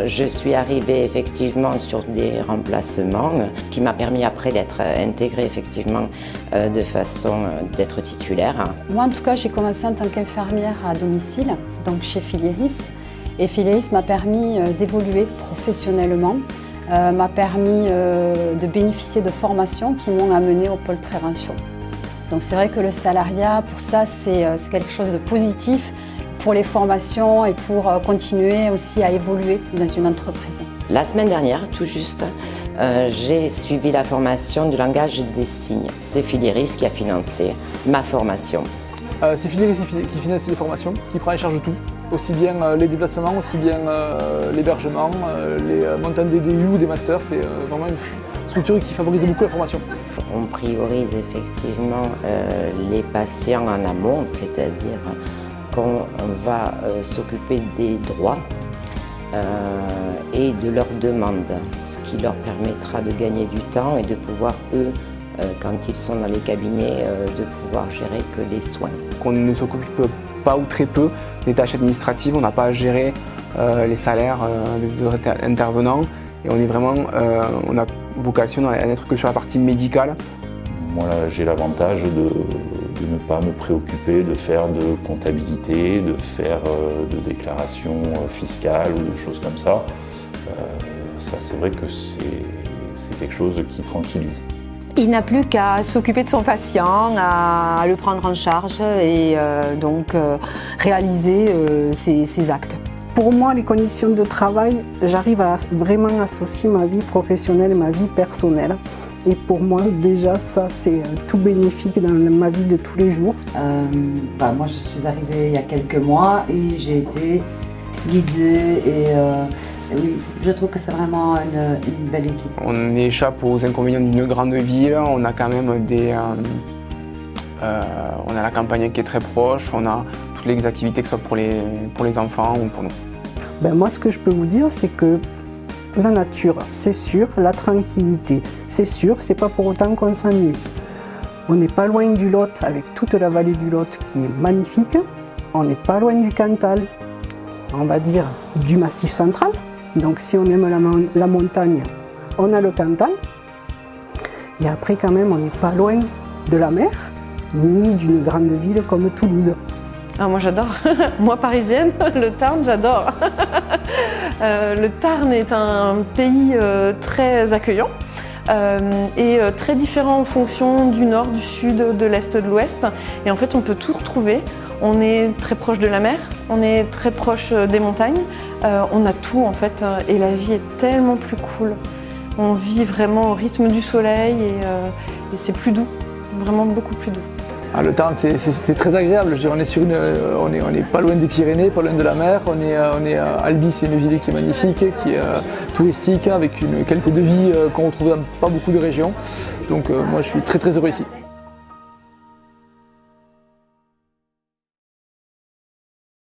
je suis arrivée effectivement sur des remplacements, ce qui m'a permis après d'être intégrée effectivement de façon d'être titulaire. Moi en tout cas j'ai commencé en tant qu'infirmière à domicile, donc chez Filieris. Et Filieris m'a permis d'évoluer professionnellement, m'a permis de bénéficier de formations qui m'ont amenée au pôle prévention. Donc c'est vrai que le salariat, pour ça, c'est quelque chose de positif pour les formations et pour continuer aussi à évoluer dans une entreprise. La semaine dernière, tout juste, j'ai suivi la formation du langage des signes. C'est Filieris qui a financé ma formation. C'est Filieris qui finance les formations, qui prend en charge tout. Aussi bien les déplacements, aussi bien l'hébergement, les montants des DU ou des masters. C'est vraiment une structure qui favorise beaucoup la formation. On priorise effectivement les patients en amont, c'est-à-dire qu'on va s'occuper des droits et de leurs demandes, ce qui leur permettra de gagner du temps et de pouvoir, eux, quand ils sont dans les cabinets, de pouvoir gérer que les soins. Qu'on ne s'occupe pas ou très peu des tâches administratives, on n'a pas à gérer les salaires des autres intervenants et on est vraiment, on a vocation à n'être que sur la partie médicale. Moi là, j'ai l'avantage de ne pas me préoccuper de faire de comptabilité, de faire de déclarations fiscales ou de choses comme ça. Ça c'est vrai que c'est quelque chose qui tranquillise. Il n'a plus qu'à s'occuper de son patient, à le prendre en charge et donc réaliser ses actes. Pour moi, les conditions de travail, j'arrive à vraiment associer ma vie professionnelle et ma vie personnelle. Et pour moi, déjà, ça, c'est tout bénéfique dans ma vie de tous les jours. Moi, je suis arrivée il y a quelques mois et j'ai été guidée et oui, je trouve que c'est vraiment une belle équipe. On échappe aux inconvénients d'une grande ville, on a quand même on a la campagne qui est très proche, on a toutes les activités que ce soit pour les enfants ou pour nous. Moi, ce que je peux vous dire, c'est que la nature, c'est sûr, la tranquillité, c'est sûr, c'est pas pour autant qu'on s'ennuie. On n'est pas loin du Lot, avec toute la vallée du Lot qui est magnifique. On n'est pas loin du Cantal, on va dire du Massif central. Donc si on aime la montagne, on a le Cantal. Et après quand même, on n'est pas loin de la mer, ni d'une grande ville comme Toulouse. Ah, moi j'adore, moi parisienne, le Tarn j'adore. Le Tarn est un pays très accueillant et très différent en fonction du nord, du sud, de l'est, de l'ouest. Et en fait on peut tout retrouver. On est très proche de la mer, on est très proche des montagnes, on a tout en fait et la vie est tellement plus cool. On vit vraiment au rythme du soleil et c'est plus doux, vraiment beaucoup plus doux. Le Tarn, c'est très agréable. Je veux dire, on est pas loin des Pyrénées, pas loin de la mer. On est à Albi, c'est une ville qui est magnifique, qui est touristique, avec une qualité de vie qu'on retrouve dans pas beaucoup de régions. Donc moi, je suis très heureux ici.